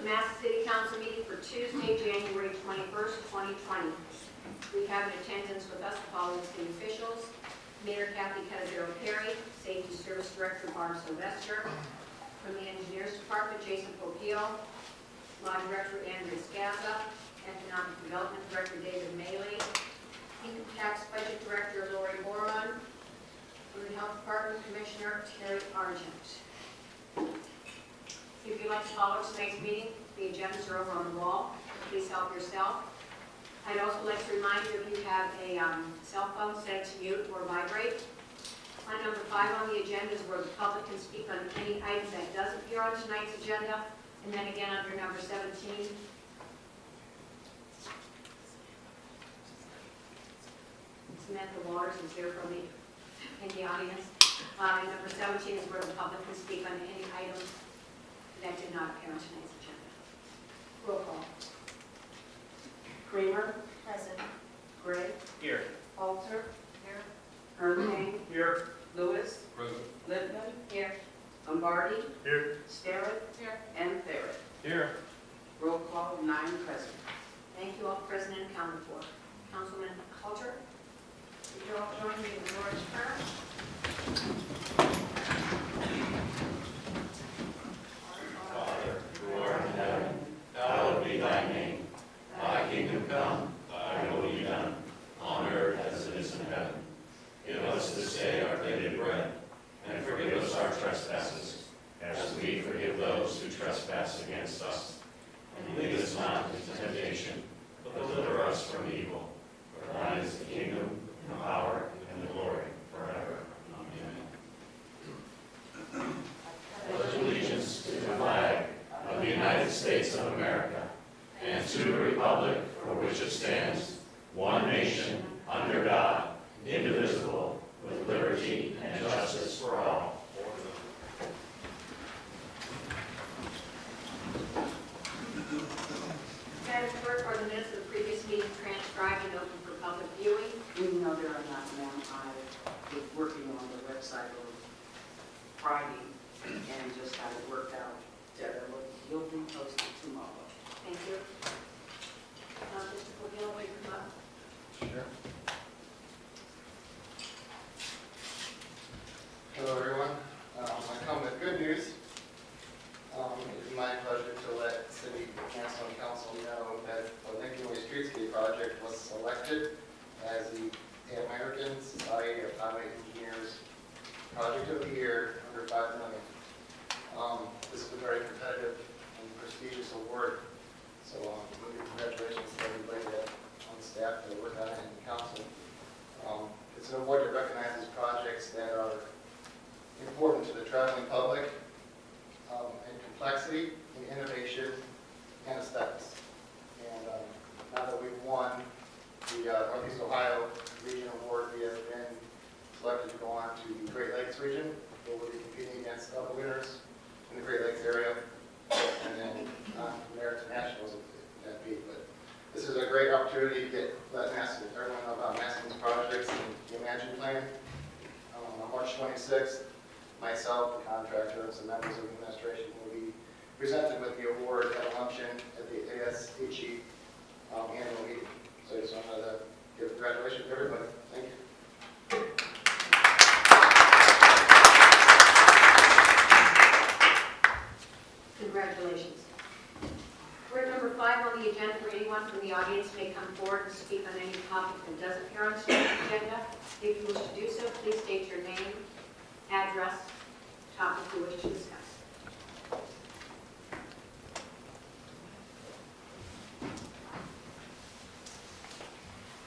Massa City Council meeting for Tuesday, January 21st, 2020. We have in attendance with us the following city officials: Mayor Kathy Cadero-Perry, Safety Service Director Barb Sylvester, from the Engineers Department Jason Popio, Law Director Andrew Scazza, Economic Development Director David Maley, Income Tax Budget Director Lori Borman, from the Health Department Commissioner Terry Argent. If you'd like to follow tonight's meeting, the agendas are over on the wall. Please help yourself. I'd also like to remind you if you have a cell phone, set it to mute or vibrate. On number 5 on the agenda is where the public can speak on any item that does appear on tonight's agenda. And then again under number 17. Samantha Waters is here from in the audience. And number 17 is where the public can speak on any item that did not appear on tonight's agenda. Roll call. Kramer. Present. Gray. Here. Alter. Here. Hurricane. Here. Lewis. Present. Lippman. Here. Lombardi. Here. Starrett. Here. And Barrett. Here. Roll call, 9 present. Thank you all present and accounted for. Councilman Halter. Would you all join me in the Lord's Prayer? Father, who art in heaven, hallowed be thy name. Thy kingdom come, thy will be done, on earth as it is in heaven. Give us this day our daily bread, and forgive us our trespasses, as we forgive those who trespass against us. And lead us not into temptation, but deliver us from evil. For thine is the kingdom, and the power, and the glory, forever. Amen. Pledge allegiance to the flag of the United States of America, and to the republic for which it stands, one nation, under God, indivisible, with liberty and justice for all. Madam Clerk, are the minutes of the previous meeting transcribed and open for public viewing? No, there are not, ma'am. I was working on the website on Friday and just had it worked out. You'll be posted tomorrow. Thank you. Mr. Cordell, will you come up? Sure. Hello, everyone. I come with good news. It is my pleasure to let City Masillon Council know that the Lincoln Way Streetscape project was selected as the American Society of Highway Engineers Project of the Year under $5 million. This is a very competitive and prestigious award. So, congratulations to everybody on staff that worked on it and the council. It's an award that recognizes projects that are important to the traveling public in complexity, in innovation, and aesthetics. And now that we've won the Northeast Ohio Region Award, we have been selected to go on to the Great Lakes region, where we'll be competing against other winners in the Great Lakes area, and then from there to nationals if that be. But this is a great opportunity to let everyone know about Massillon's projects and the Imagine Plan. On March 26th, myself, the contractor, and some members of the administration will be presented with the award at a luncheon at the ASHE annual meeting. So I just wanted to give congratulations to everybody. Thank you. Congratulations. We're at number 5 on the agenda. For anyone from the audience may come forward and speak on any topic that doesn't appear on tonight's agenda. If you wish to do so, please state your name, address, topic you wish to discuss.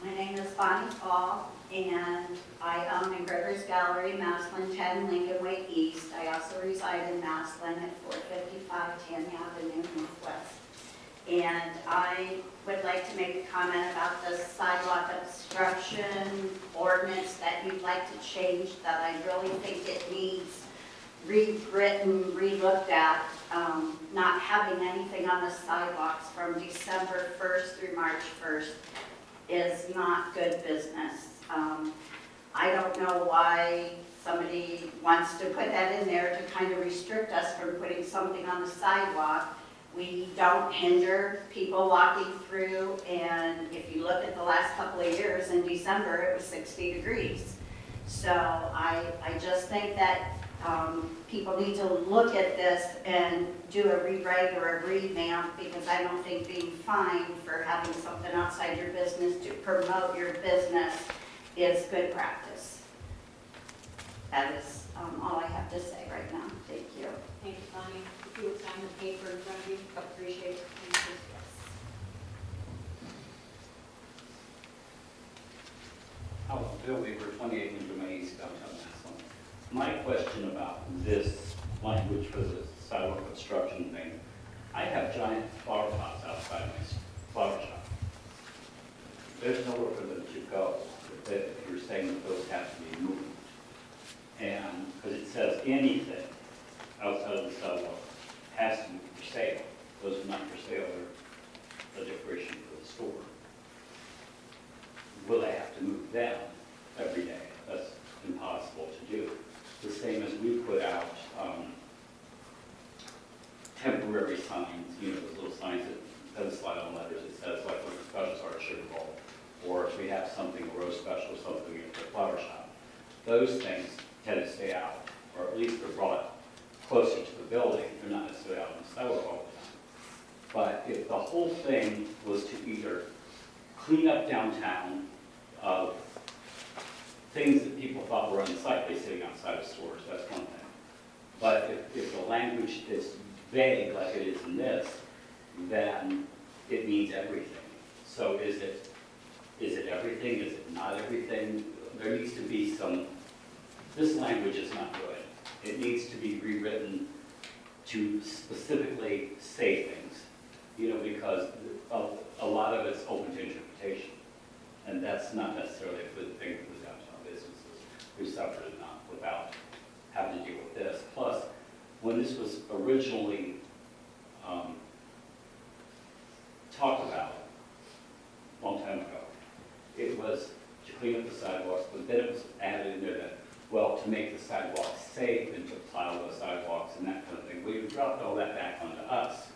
My name is Bonnie Paul, and I own in Gregory's Gallery, Masillon 10, Lincoln Way East. I also reside in Masillon at 455 Tanya Avenue Northwest. And I would like to make a comment about the sidewalk obstruction ordinance that you'd like to change, that I really think it needs rewritten, relooked at. Not having anything on the sidewalks from December 1st through March 1st is not good business. I don't know why somebody wants to put that in there to kind of restrict us from putting something on the sidewalk We don't hinder people walking through, and if you look at the last couple of years, in December, it was 60 degrees. So I just think that people need to look at this and do a rewrite or a revamp, because I don't think being fined for having something outside your business to promote your business is good practice. That is all I have to say right now. Thank you. Thank you, Bonnie. If you would sign the paper in front of you, appreciate it. Thank you. Hello, Bill Weaver, 28Jan20 East, downtown Masillon. My question about this language for the sidewalk construction thing, I have giant flower pots outside my flower shop. There's nowhere for them to go if you're saying that those have to be moved. And, because it says anything outside of the sidewalk has to be for sale. Those are not for sale, they're a decoration for the store. Will they have to move them every day? That's impossible to do. The same as we put out temporary signs, you know, those little signs that have a slide on letters. It says like when the specials are at Sugar Bowl, or if we have something, a roast special or something at the flower shop. Those things tend to stay out, or at least they're brought closer to the building. They're not necessarily out on the sidewalk all the time. But if the whole thing was to either clean up downtown of things that people thought were unsightly sitting outside of stores, that's one thing. But if the language is vague like it is in this, then it means everything. So is it everything? Is it not everything? There needs to be some, this language is not good. It needs to be rewritten to specifically say things, you know, because a lot of it's open to interpretation. And that's not necessarily a good thing for the downtown businesses who suffered enough without having to deal with this. Plus, when this was originally talked about a long time ago, it was to clean up the sidewalks, but then it was added in there that, well, to make the sidewalks safe and to plow the sidewalks and that kind of thing. Well, you dropped all that back onto us.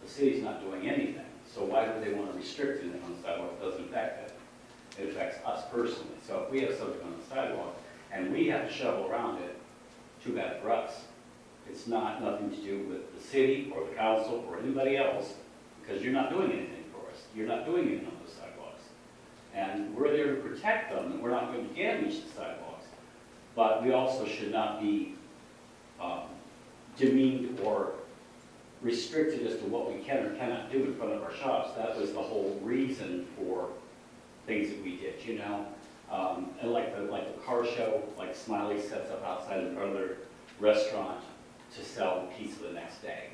The city's not doing anything. So why would they want to restrict it on the sidewalk? It doesn't affect it. It affects us personally. So if we have something on the sidewalk and we have to shovel around it, too bad for us. It's nothing to do with the city or the council or anybody else, because you're not doing anything for us. You're not doing anything on those sidewalks. And we're there to protect them, and we're not going to damage the sidewalks. But we also should not be demeaned or restricted as to what we can or cannot do in front of our shops. That was the whole reason for things that we did, you know. And like the car show, like Smiley sets up outside in front of their restaurant to sell pizza the next day.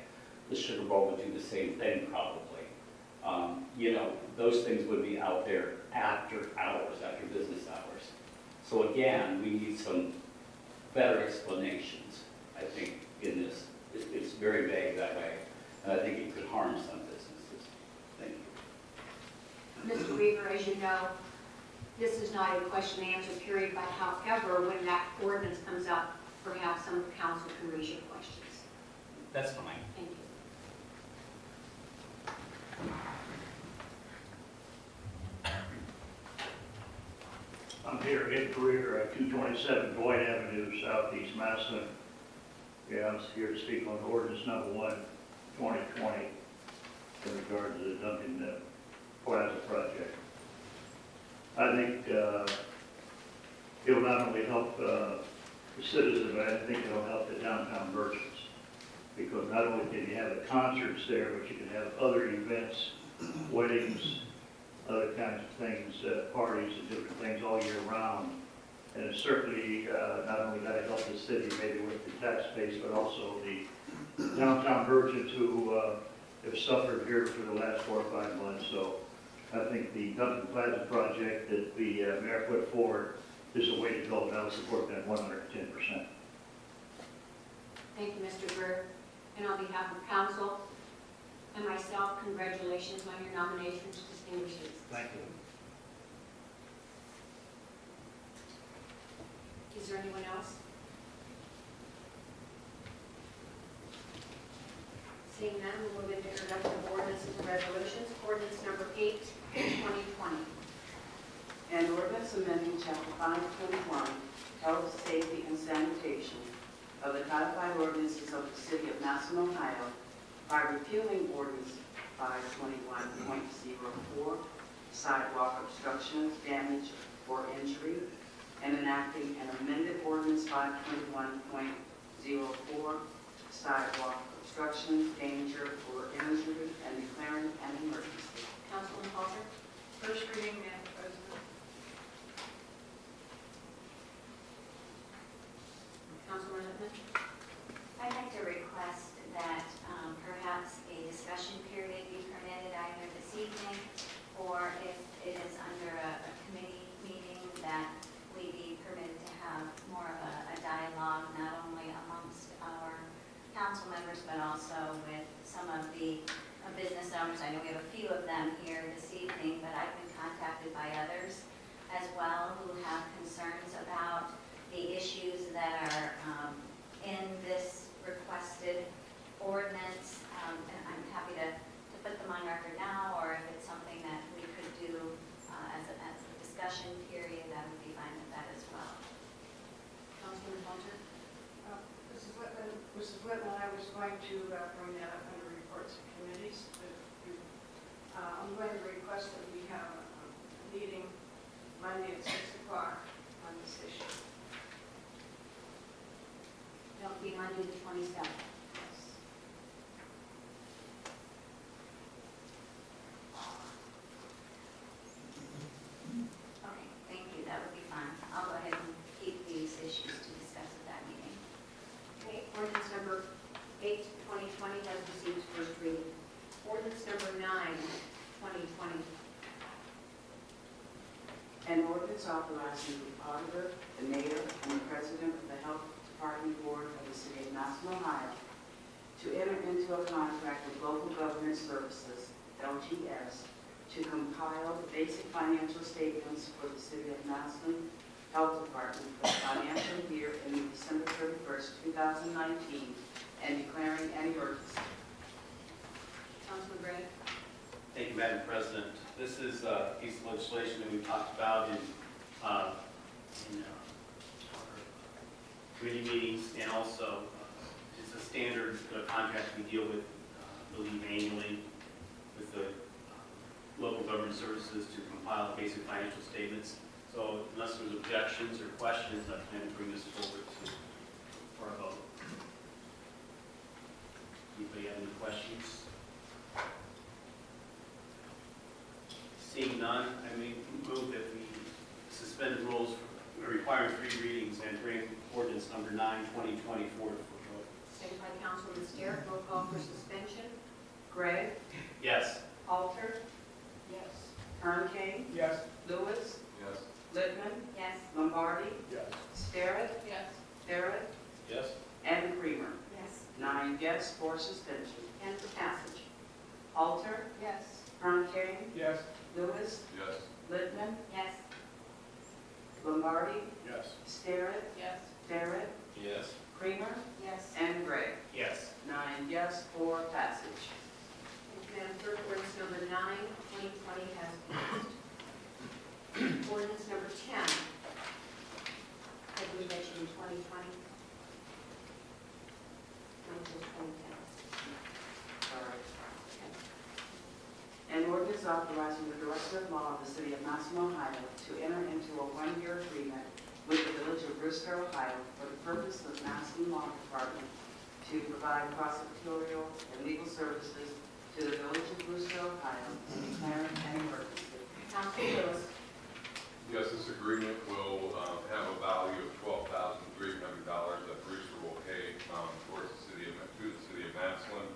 The Sugar Bowl would do the same thing probably. You know, those things would be out there after hours, after business hours. So again, we need some better explanations, I think, in this. It's very vague that way, and I think it could harm some businesses. Thank you. Mr. Weaver, as you know, this is not a question and answer period, but however, when that ordinance comes up, perhaps some council can raise your questions. That's fine. Thank you. I'm here, Ed Career, 227 Boyd Avenue, Southeast Masillon. Yeah, I'm here to speak on ordinance number 1, 2020, in regard to the Duncan Plaza project. I think it will not only help the citizens, but I think it will help the downtown merchants. Because not only can you have the concerts there, but you can have other events, weddings, other kinds of things, parties and different things all year round. And it's certainly not only going to help the city maybe with the tax base, but also the downtown merchants who have suffered here for the last 4 or 5 months. So I think the Duncan Plaza project that the mayor put forward is a way to go, and I will support that 110%. Thank you, Mr. Burr. And on behalf of council and myself, congratulations on your nomination to distinguished citizens. Thank you. Is there anyone else? Seeing none, we'll move into introduction of ordinances and resolutions. Ordinance number 8, 2020. An ordinance amending Chapter 521, Health, Safety, and Sanitation of the codified ordinances of the City of Masillon, Ohio, by repealing Ordinance 521.04, sidewalk obstructions, damage, or injury, and enacting an amended Ordinance 521.04, sidewalk obstructions, danger, or injury, and declaring an emergency. Councilman Halter? First reading, Madam President. Councilman Littman? I'd like to request that perhaps a discussion period be permitted either this evening, or if it is under a committee meeting, that we be permitted to have more of a dialogue, not only amongst our council members, but also with some of the business owners. I know we have a few of them here this evening, but I've been contacted by others as well who have concerns about the issues that are in this requested ordinance. And I'm happy to put them on record now, or if it's something that we could do as a discussion period, I would be fine with that as well. Councilman Halter? Mrs. Whitman, I was going to bring that up under reports of committees. I'm going to request that we have a meeting Monday at 6 o'clock on this issue. That'll be Monday the 27th. Okay, thank you, that would be fine. I'll go ahead and keep these issues to discuss at that meeting. Okay, ordinance number 8, 2020 has received first reading. Ordinance number 9, 2020. An ordinance authorizing the auditor, the mayor, and the president of the Health Department Board of the City of Masillon, Ohio, to enter into a contract with Local Government Services, LGS, to compile the basic financial statements for the City of Masillon Health Department for the financial year ending December 31st, 2019, and declaring an emergency. Councilman Gray? Thank you, Madam President. This is a piece of legislation that we talked about in our committee meetings, and also it's a standard contract we deal with, I believe, annually with the local government services to compile basic financial statements. So unless there's objections or questions, I plan to bring this forward for a vote. Anybody have any questions? Seeing none, I move that we suspend the rules requiring 3 readings and bring ordinance number 9, 2020 forward for vote. Second by Councilman Starrett. Roll call for suspension. Gray? Yes. Halter? Yes. Kern, Yes. Lewis? Yes. Yes. Littman? Lombardi? Yes. Starrett? Yes. Barrett? Yes. And Creamer. Yes. 9 yes for suspension. And for passage. Halter? Yes. Kern, Yes. Lewis? Yes. Yes. Littman? Lombardi? Yes. Starrett? Yes. Barrett? Yes. Creamer? Yes. And Gray. Yes. 9 yes for passage. Madam Clerk, ordinance number 9, 2020 has passed. Ordinance number 10. I believe that should be 2020. No, it was 2010. Sorry. An ordinance authorizing the Director of Law of the City of Masillon, Ohio, to enter into a 1-year agreement with the Village of Brewster, Ohio, for the purpose of the Masillon Law Department to provide prosecutorial and legal services to the Village of Brewster, Ohio, and declaring an emergency. Councilman Lewis? Yes, this agreement will have a value of $12,300 that Brewster will pay towards the city of Masillon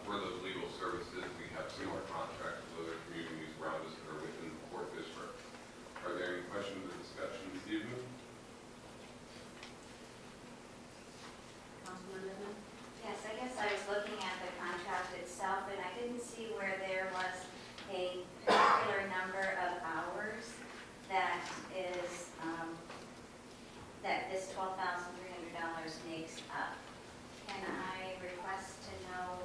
for those legal services. We have similar contracts with other communities around us that are within the court district. Are there any questions or discussion this evening? Councilman Littman? Yes, I guess I was looking at the contract itself, and I didn't see where there was a particular number of hours that is, that this $12,300 makes up. Can I request to know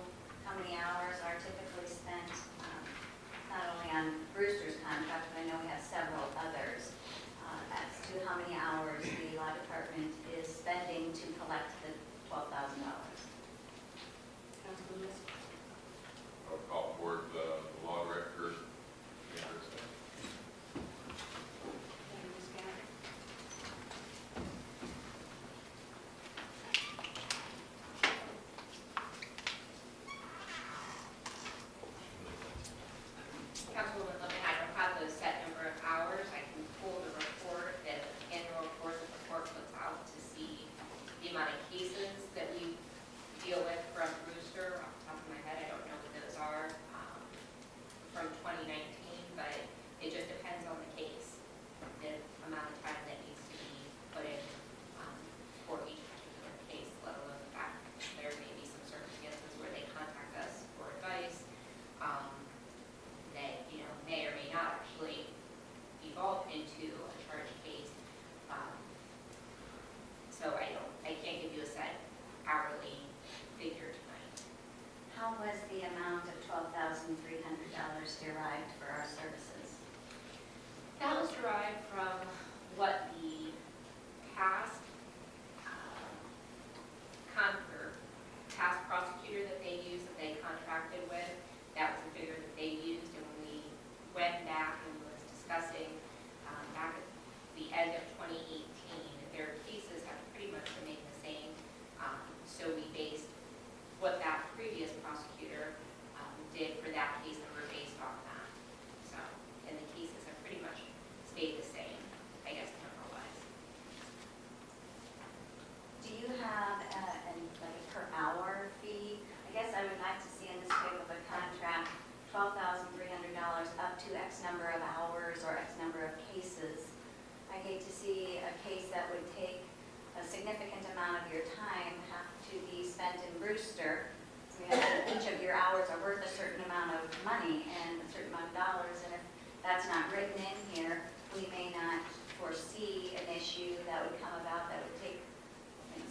not written in here, we may not foresee an issue that would come about that would take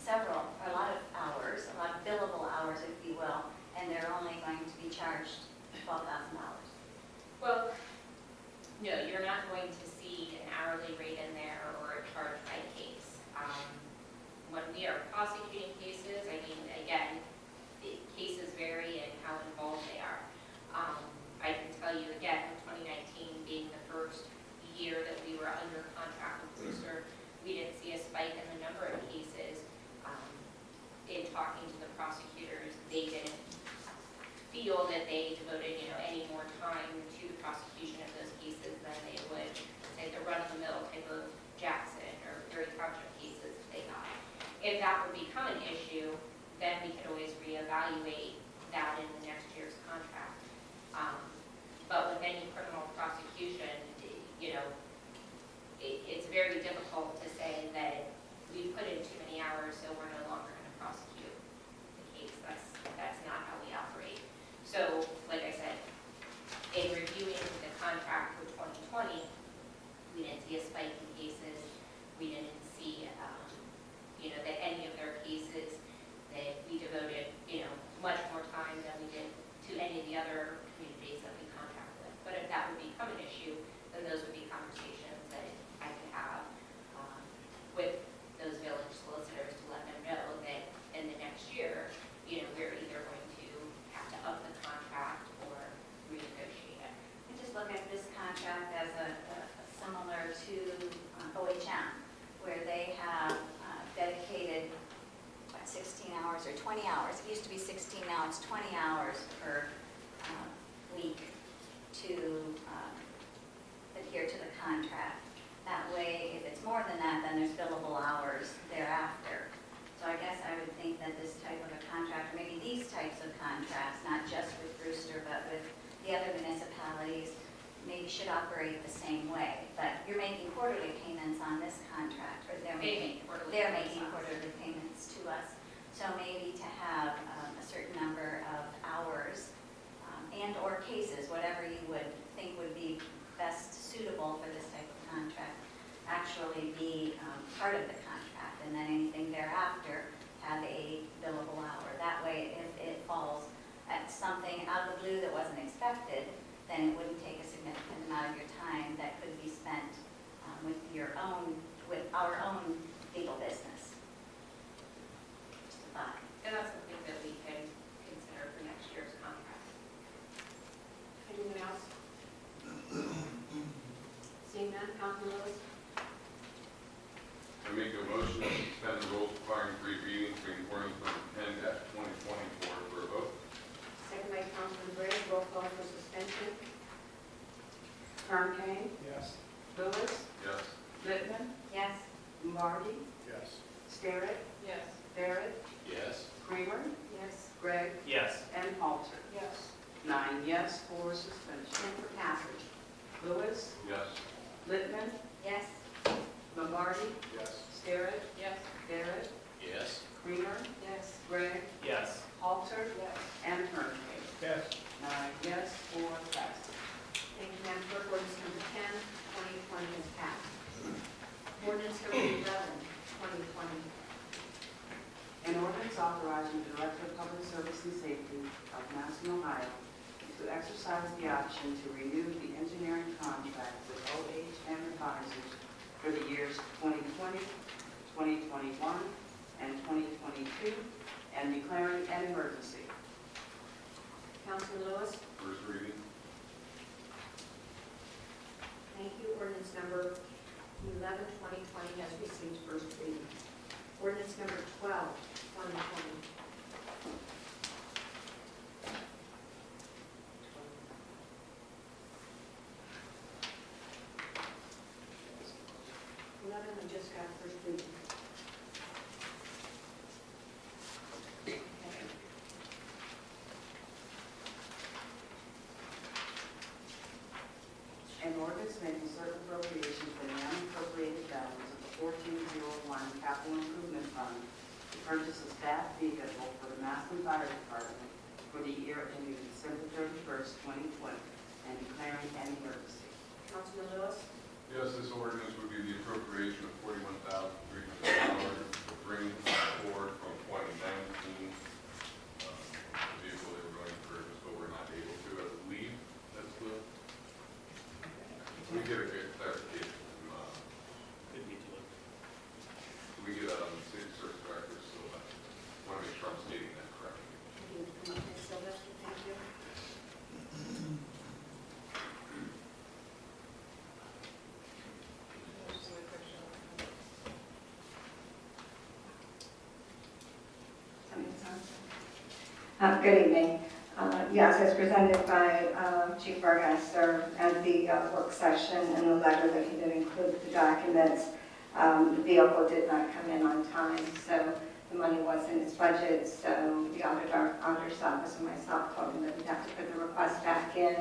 a lot of hours, a lot of billable hours, if you will, and they're only going to be charged $12,000. Well, no, you're not going to see an hourly rate in there or a charge by case. When we are prosecuting cases, I mean, again, the cases vary in how involved they are. I can tell you again, 2019 being the first year that we were under contract with Brewster, we didn't see a spike in the number of cases. In talking to the prosecutors, they didn't feel that they devoted, any more time to the prosecution of those cases than they would, say, the run-of-the-mill type of Jackson or Erie Township cases that they got. If that would become an issue, then we could always reevaluate that in the next year's contract. But with any criminal prosecution, it's very difficult to say that we put in too many hours, so we're no longer going to prosecute the case. That's not how we operate. So, like I said, in reviewing the contract for 2020, we didn't see a spike in cases. We didn't see, that any of their cases that we devoted, much more time than we did to any of the other communities that we contract with. But if that would become an issue, then those would be conversations that I could have with those village solicitors to let them know that in the next year, we're either going to have to up the contract or renegotiate it. I just look at this contract as similar to OHM, where they have dedicated 16 hours or 20 hours. It used to be 16, now it's 20 hours per week to adhere to the contract. That way, if it's more than that, then there's billable hours thereafter. So I guess I would think that this type of a contract, or maybe these types of contracts, not just with Brewster, but with the other municipalities, maybe should operate the same way. But you're making quarterly payments on this contract, or they're making quarterly payments to us. So maybe to have a certain number of hours and or cases, whatever you would think would be best suitable for this type of contract, actually be part of the contract, and then anything thereafter have a billable hour. That way, if it falls at something out of the blue that wasn't expected, then it wouldn't take a significant amount of your time that could be spent with our own legal business. Just a thought. And that's something that we can consider for next year's contract. Anyone else? Seeing none, Councilman Lewis? I make a motion to suspend the rules requiring 3 readings, bring ordinance number 10-2024 for a vote. Second by Councilman Gray, roll call for suspension. Kern Kane, Yes. Lewis, Yes. Littman, Yes? Marty, Yes. Sterrett, Yes. Barrett, Yes. Kramer, Yes. Gregg, Yes. and Halter. Yes. 9 yes for suspension. And for passage. Lewis, Yes. Littman, Yes? Lombardi, Yes. Sterrett, Yes. Barrett, Yes. Kramer, Yes. Gregg, Yes. Halter, Yes. and Kern Kane. Yes. 9 yes for passage. Thank you, Madam Clerk. Ordinance number 10, 2020 is passed. Ordinance number 11, 2020. An ordinance authorizing the Director of Public Service and Safety of Masillon, Ohio, to exercise the option to renew the engineering contract with OHM Advisors for the years 2020, 2021, and 2022, and declaring an emergency. Councilman Lewis? First reading. Thank you. Ordinance number 11, 2020 has received first reading. Ordinance number 12, 2020. We just got first reading. An ordinance making certain appropriations in the unappropriated balance of the 1401 Capital Improvement Fund to purchase a staff vehicle for the Masillon Fire Department for the year ending December 31st, 2020, and declaring an emergency. Councilman Lewis? Yes, this ordinance would be the appropriation of $41,300 to bring forward from 2019. The vehicle they were going to purchase, but we're not able to, I believe. That's the, we get a good clarification from, Could be to look. we get that on the city search records, so I want to make sure I'm stating that correctly. You can come up, Ms. Sylvester, thank you. Good evening. Yes, as presented by Chief Burmaster at the work session and the letter that he did include the documents, the vehicle did not come in on time, so the money was in his budget, so the auditor's office and myself told him that we'd have to put the request back in.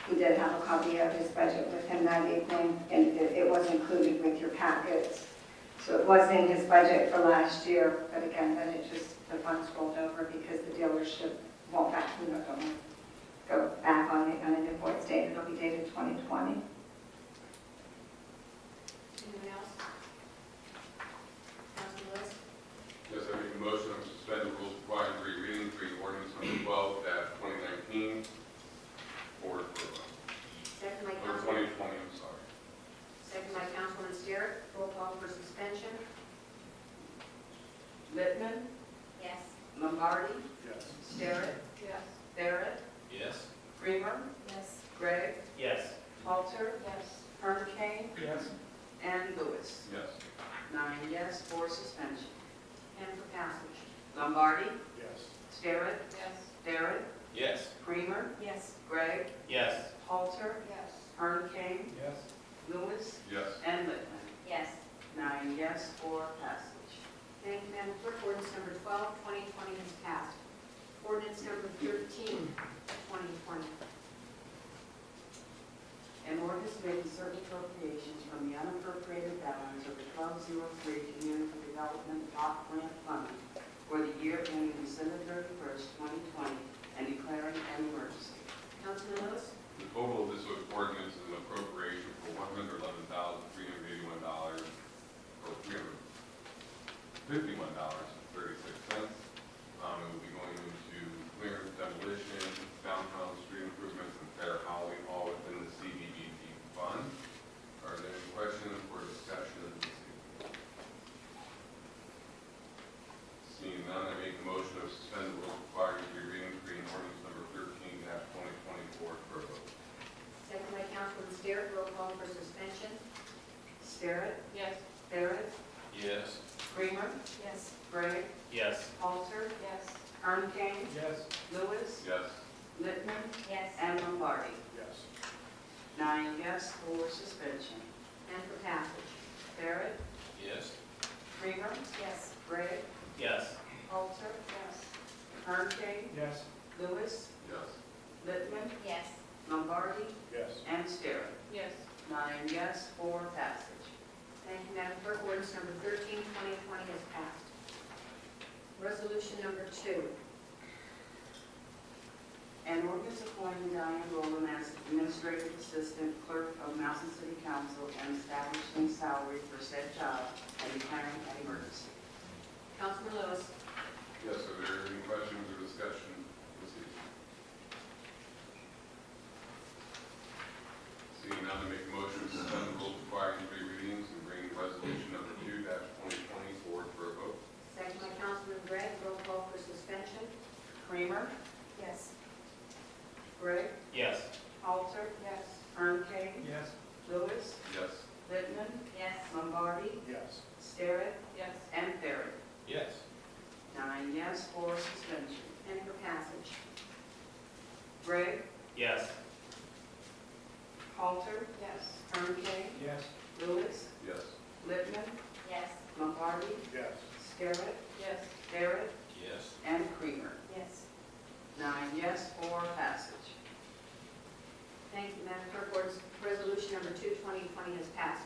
He did have a copy of his budget with him that evening, and it was included with your packets. So it was in his budget for last year, but again, then it just, the funds rolled over because the dealership won't back, don't go back on it on an invoice date. It'll be dated 2020. Anyone else? Councilman Lewis? Yes, I make a motion to suspend the rules requiring three readings, read ordinance number 12-2019 forward for, Second by or Councilman. 2020, I'm sorry. Second by Councilman Starrett. Roll call for suspension. Littman, Yes. Lombardi, Yes. Sterrett, Yes. Barrett, Yes. Creamer, Yes. Gregg, Yes. Halter, Yes. Hurricane, Yes. and Lewis. Yes. 9 yes for suspension. And for passage. Lombardi, Yes. Sterrett, Yes. Barrett, Yes. Creamer, Yes. Gregg, Yes. Halter, Yes. Hurricane, Yes. Lewis, Yes. and Littman. Yes. 9 yes for passage. Thank you, Madam Clerk. Ordinance number 12, 2020 has passed. Ordinance number 13, 2020. An ordinance making certain appropriations from the unappropriated balance of the 1203 Community Development Block Grant Fund for the year ending December 31st, 2020, and declaring an emergency. Councilman Lewis? The total of this ordinance is an appropriation for $111,381, or $351.36. It will be going into clearance, demolition, downtown street improvements, and fair housing, all within the CDBG fund. Are there any questions or discussion this evening? Seeing none, I make a motion to suspend the rules requiring three readings, reading ordinance number 13-2024 for a vote. Second by Councilman Starrett. Roll call for suspension. Sterrett, Yes. Barrett, Yes. Creamer, Yes. Gregg, Yes. Halter, Yes. Hurricane, Yes. Lewis, Yes. Littman, Yes. and Lombardi. Yes. 9 yes for suspension. And for passage. Barrett, Yes. Creamer, Yes. Gregg, Yes. Halter, Yes. Hurricane, Yes. Lewis, Yes. Littman, Yes. Lombardi, Yes. and Sterrett. Yes. 9 yes for passage. Thank you, Madam Clerk. Ordinance number 13, 2020 has passed. Resolution number 2. An ordinance appointing Diane Rowland as Administrative Assistant Clerk of Mountain City Council and establishing salary for said job and declaring an emergency. Councilman Lewis? Yes, are there any questions or discussion this evening? Seeing none, I make a motion to suspend the rules requiring three readings and bring resolution number 2-2020 forward for a vote. Second by Councilman Gregg. Roll call for suspension. Creamer, Yes. Gregg, Yes. Halter, Yes. Hurricane, Yes. Lewis, Yes. Littman, Yes. Lombardi, Yes. Sterrett, Yes. and Barrett. Yes. 9 yes for suspension. And for passage. Gregg, Yes. Halter, Yes. Hurricane, Yes. Lewis, Yes. Littman, Yes. Lombardi, Yes. Sterrett, Yes. Barrett, Yes. and Creamer. Yes. 9 yes for passage. Thank you, Madam Clerk. Ordinance Resolution number 2, 2020 has passed.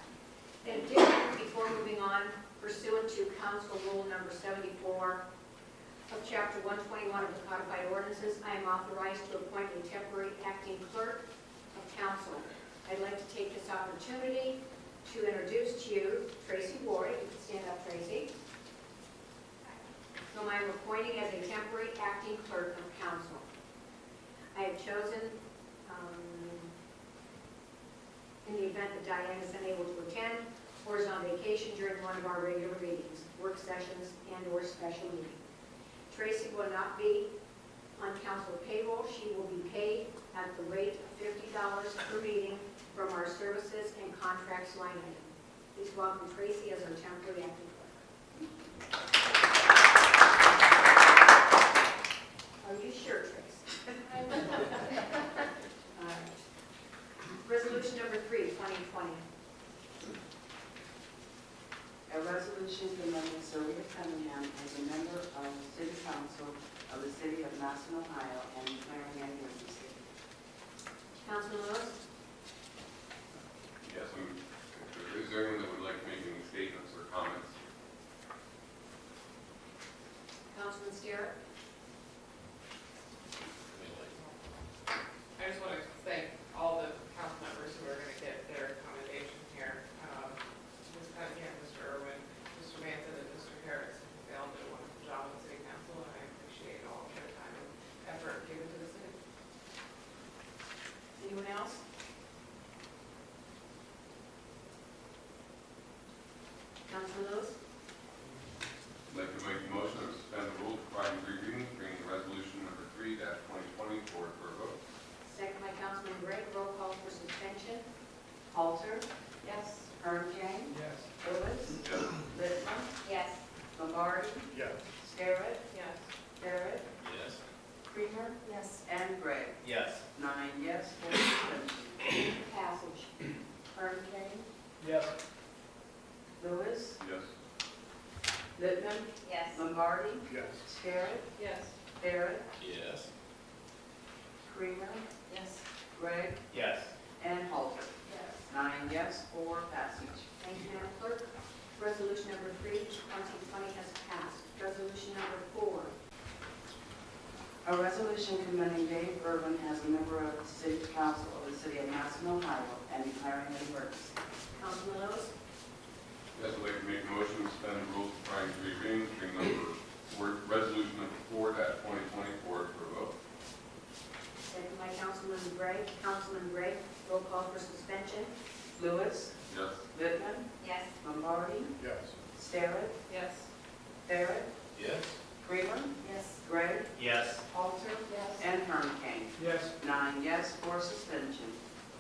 In addition, before moving on, pursuant to Council Rule number 74 of Chapter 121 of the Codified Ordinances, I am authorized to appoint a temporary acting clerk of council. I'd like to take this opportunity to introduce to you Tracy Ward. You can stand up, Tracy. Whom I'm appointing as a temporary acting clerk of council. I have chosen, in the event that Diane is unable to attend or is on vacation during one of our regular meetings, work sessions, and/or special meeting. Tracy will not be on council payroll. She will be paid at the rate of $50 per meeting from our services and contracts line item. Please welcome Tracy as our temporary acting clerk. Are you sure, Tracy? All right. Resolution number 3, 2020. A resolution commending Sylvia Cunningham as a member of the City Council of the City of Masillon, Ohio, and declaring an emergency. Councilman Lewis? Yes, is there anyone that would like to make any statements or comments? Councilman Starrett? I just want to thank all the council members who are going to get their commendation here. Ms. Cunningham, Mr. Irwin, Mr. Manson, and Mr. Harris. They all did a wonderful job on the city council, and I appreciate all of their time and effort given to the city. Anyone else? Councilman Lewis? I'd like to make a motion to suspend the rules, providing 3 readings, bringing resolution number 3-2020 forward for a vote. Second by Councilman Gregg. Roll call for suspension. Halter, Yes. Hurricane, Yes. Lewis, Yes. Littman, Yes. Lombardi, Yes. Garrett, Yes. Barrett, Yes. Creamer, Yes. and Gregg. Yes. 9 yes, 4 suspension. Passage. Hurricane, Yes. Lewis, Yes. Littman, Yes. Lombardi, Yes. Garrett, Yes. Barrett, Yes. Creamer, Yes. Gregg, Yes. and Halter. Yes. 9 yes, 4 passage. Thank you, Madam Clerk. Resolution number 3, 2020 has passed. Resolution number 4. A resolution commending Dave Irwin as a member of the City Council of the City of Masillon, Ohio, and declaring an emergency. Councilman Lewis? Yes, I'd like to make a motion to suspend the rules, providing 3 readings, bring resolution number 4-2020 forward for a vote. Second by Councilman Gregg. Councilman Gregg. Roll call for suspension. Lewis, Yes. Littman, Yes. Lombardi, Yes. Starrett, Yes. Barrett, Yes. Creamer, Yes. Gregg, Yes. Halter, Yes. and Hurricane. Yes. 9 yes, 4 suspension.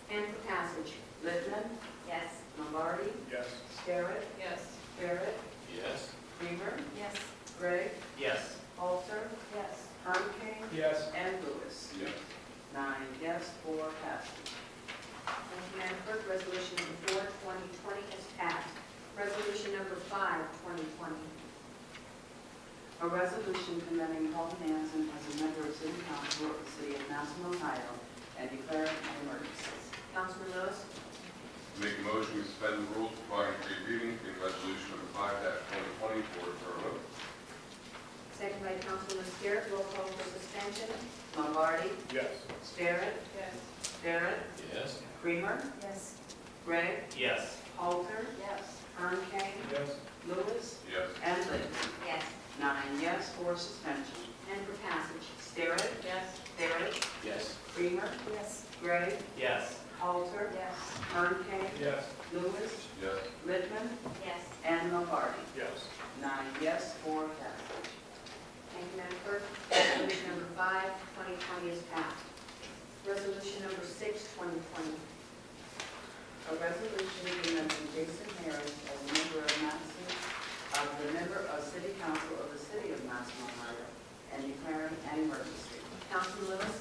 And for passage. Littman, Yes. Lombardi, Yes. Starrett, Yes. Barrett, Yes. Creamer, Yes. Gregg, Yes. Halter, Yes. Hurricane, Yes. and Lewis. Yes. 9 yes, 4 passage. Thank you, Madam Clerk. Resolution number 4, 2020 has passed. Resolution number 5, 2020. A resolution commending Paul Manson as a member of City Council of the City of Masillon, Ohio, and declaring an emergency. Councilman Lewis? Make a motion to suspend the rules, providing 3 readings, bring resolution number 5-2020 forward for a vote. Second by Councilman Starrett. Roll call for suspension. Lombardi, Yes. Starrett, Yes. Barrett, Yes. Creamer, Yes. Gregg, Yes. Halter, Yes. Hurricane, Yes. Lewis, Yes. and Littman. Yes. 9 yes, 4 suspension. And for passage. Starrett, Yes. Barrett, Yes. Creamer, Yes. Gregg, Yes. Halter, Yes. Hurricane, Yes. Lewis, Yes. Littman, Yes. and Lombardi. Yes. 9 yes, 4 passage. Thank you, Madam Clerk. Resolution number 5, 2020 is passed. Resolution number 6, 2020. A resolution commending Jason Harris as a member of City Council of the City of Masillon, Ohio, and declaring an emergency. Councilman Lewis?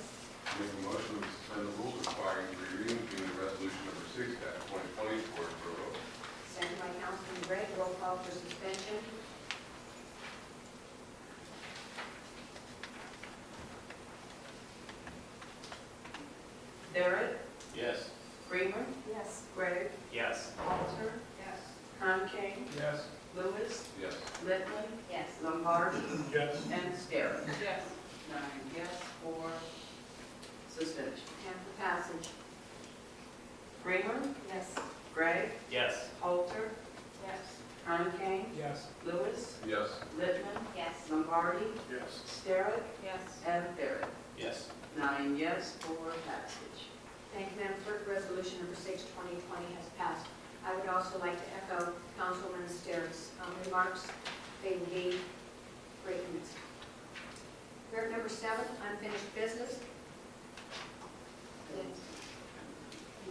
Make a motion to suspend the rules, requiring 3 readings, bring resolution number 6-2020 forward for a vote. Second by Councilman Gregg. Roll call for suspension. Barrett, Yes. Creamer, Yes. Gregg, Yes. Halter, Yes. Hurricane, Yes. Lewis, Yes. Littman, Yes. Lombardi, Yes. and Starrett. Yes. 9 yes, 4 suspension. And for passage. Kramer, Yes. Gregg, Yes. Halter, Yes. Armstrong, Yes. Lewis, Yes. Littman, Yes. Lombardi, Yes. Sterrett, Yes. and Barrett. Yes. 9 yes for passage. Thank you, Madam Clerk. Resolution number 6, 2020 has passed. I would also like to echo Councilwoman Sterrett's remarks. They gave great news. We're at number 7, unfinished business. You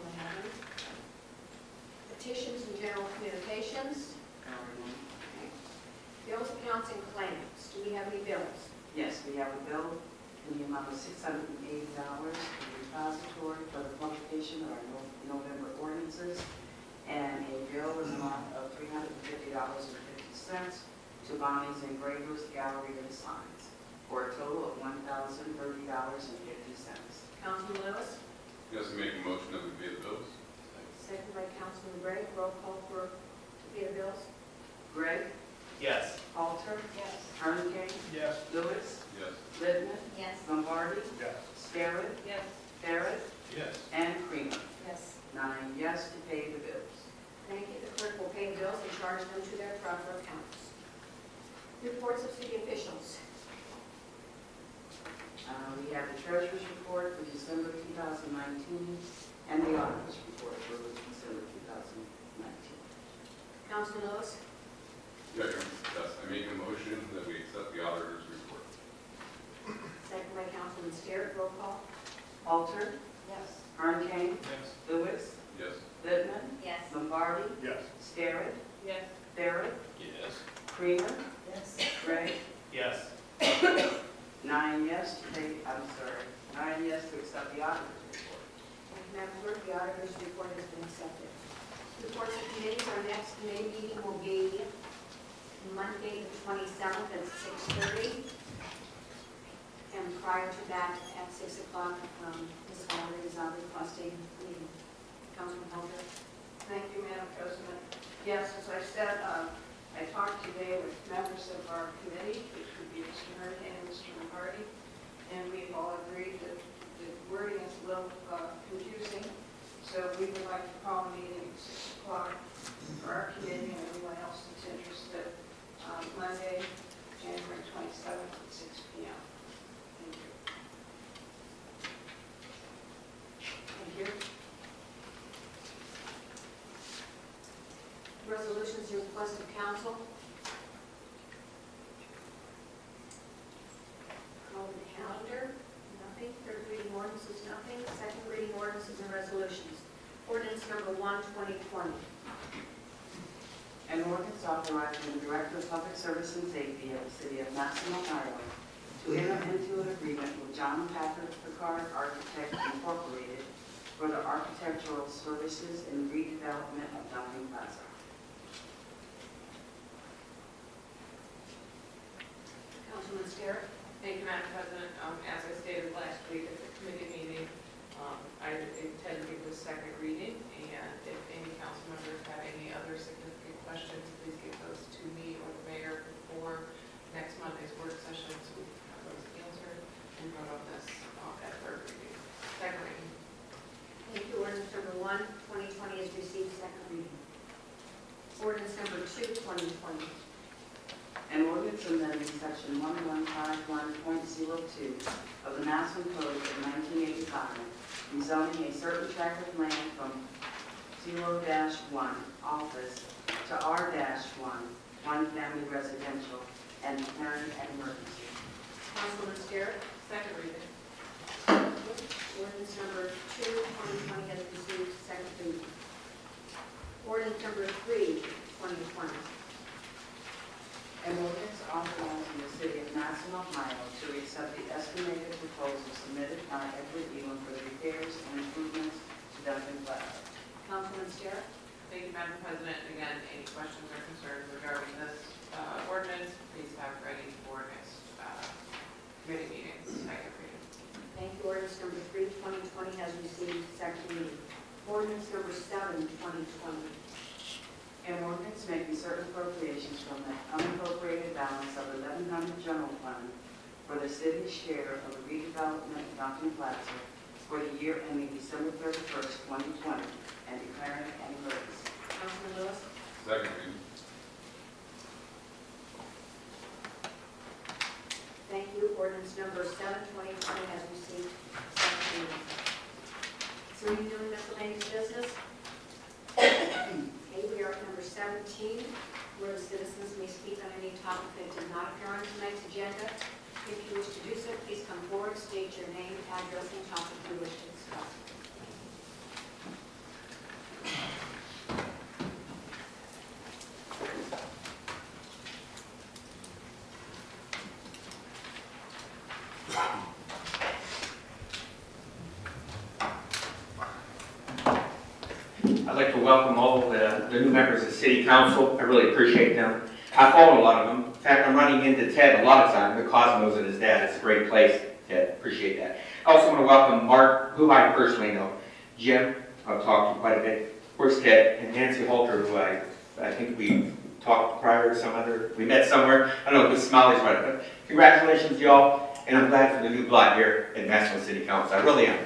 want to have any? Petitions and general communications. Okay. Bills, accounts, and claims. Do we have any bills? Yes, we have a bill in the amount of $680 for the repository for the publication of our November ordinances, and a bill in the amount of $350.50 to Bonnie's Engravers Gallery and Signs, for a total of $1,030.50. Councilman Lewis, Yes, I make a motion that we pay the bills. second by Councilman Gregg. Roll call for to pay the bills. Gregg, Yes. Halter, Yes. Armstrong, Yes. Lewis, Yes. Littman, Yes. Lombardi, Yes. Sterrett, Yes. Barrett, Yes. and Kramer. Yes. 9 yes to pay the bills. Thank you. The clerk will pay the bills and charge them to their proper accounts. Reports of city officials. We have the treasurer's report for December 2019 and the auditor's report for December 2019. Councilman Lewis, Yes, I make a motion that we accept the auditor's report. second by Councilman Sterrett. Roll call. Halter, Yes. Armstrong, Yes. Lewis, Yes. Littman, Yes. Lombardi, Yes. Sterrett, Yes. Barrett, Yes. Kramer, Yes. Gregg. Yes. 9 yes to pay, 9 yes to accept the auditor's report. Thank you, Madam Clerk. The auditor's report has been accepted. Reports of committees. Our next committee meeting will be Monday, the 27th at 6:30. And prior to that, at 6 o'clock, Ms. Valerie is requesting a meeting. Councilman Holder. Thank you, Madam President. Yes, as I said, I talked today with members of our committee, which would be Mr. Hurricane and Mr. Lombardi, and we've all agreed that the wording is a little confusing. So we would like to call a meeting at 6 o'clock for our committee and anyone else that's interested, Monday, January 27th at 6 p.m. Thank you. Thank you. Resolutions and request of council. Call the calendar, nothing. Third reading ordinances, nothing. Second reading ordinances and resolutions. Ordinance number 1, 2020. An ordinance authorizing the Director of Public Service and Safety of the City of Masillon, Ohio, to enter into an agreement with John Patrick Picard Architect Incorporated for the architectural services and redevelopment of Duncan Plaza. Councilman Sterrett. Thank you, Madam President. As I stated last week at the committee meeting, I intend to give this second reading, and if any council members have any other significant questions, please give those to me or the mayor before next Monday's work session, so we can have those answered and vote on this at third reading. Second reading. Thank you. Ordinance number 1, 2020 has received second reading. Ordinance number 2, 2020. An ordinance amending section 1151.02 of the Masillon Code of 1985, rezoning a certain tract of land from 0-1 office to R-1, one family residential, and declaring an emergency. Councilman Sterrett. Second reading. Ordinance number 2, 2020 has received second reading. Ordinance number 3, 2020. An ordinance authorizing the City of Masillon, Ohio to accept the estimated proposal submitted by Edward Elam for the repairs and improvements to Duncan Plaza. Councilman Sterrett. Thank you, Madam President. Again, any questions or concerns regarding this ordinance, please have ready for next committee meetings. Second reading. Thank you. Ordinance number 3, 2020 has received second reading. Ordinance number 7, 2020. An ordinance making certain appropriations from the unappropriated balance of the 1100 general fund for the city's share of the redevelopment of Duncan Plaza for the year ending December 31st, 2020, and declaring an emergency. Councilman Lewis. Second reading. Thank you. Ordinance number 7, 2020 has received second reading. Is there any new and miscellaneous business? Okay, we are at number 17, where the citizens may speak on any topic that did not appear on tonight's agenda. If you wish to do so, please come forward, state your name, address, and topic you wish to discuss. I'd like to welcome all the new members of City Council. I really appreciate them. I follow a lot of them. In fact, I'm running into Ted a lot of times, the Cosmos and his dad. It's a great place, Ted. Appreciate that. I also want to welcome Mark, who I personally know. Jim, I've talked to quite a bit. Of course, Ted, and Nancy Halter, who I think we talked prior to some other, we met somewhere. I don't know if Smiley's right, but congratulations, y'all. And I'm glad for the new blood here in Masillon City Council. I really am.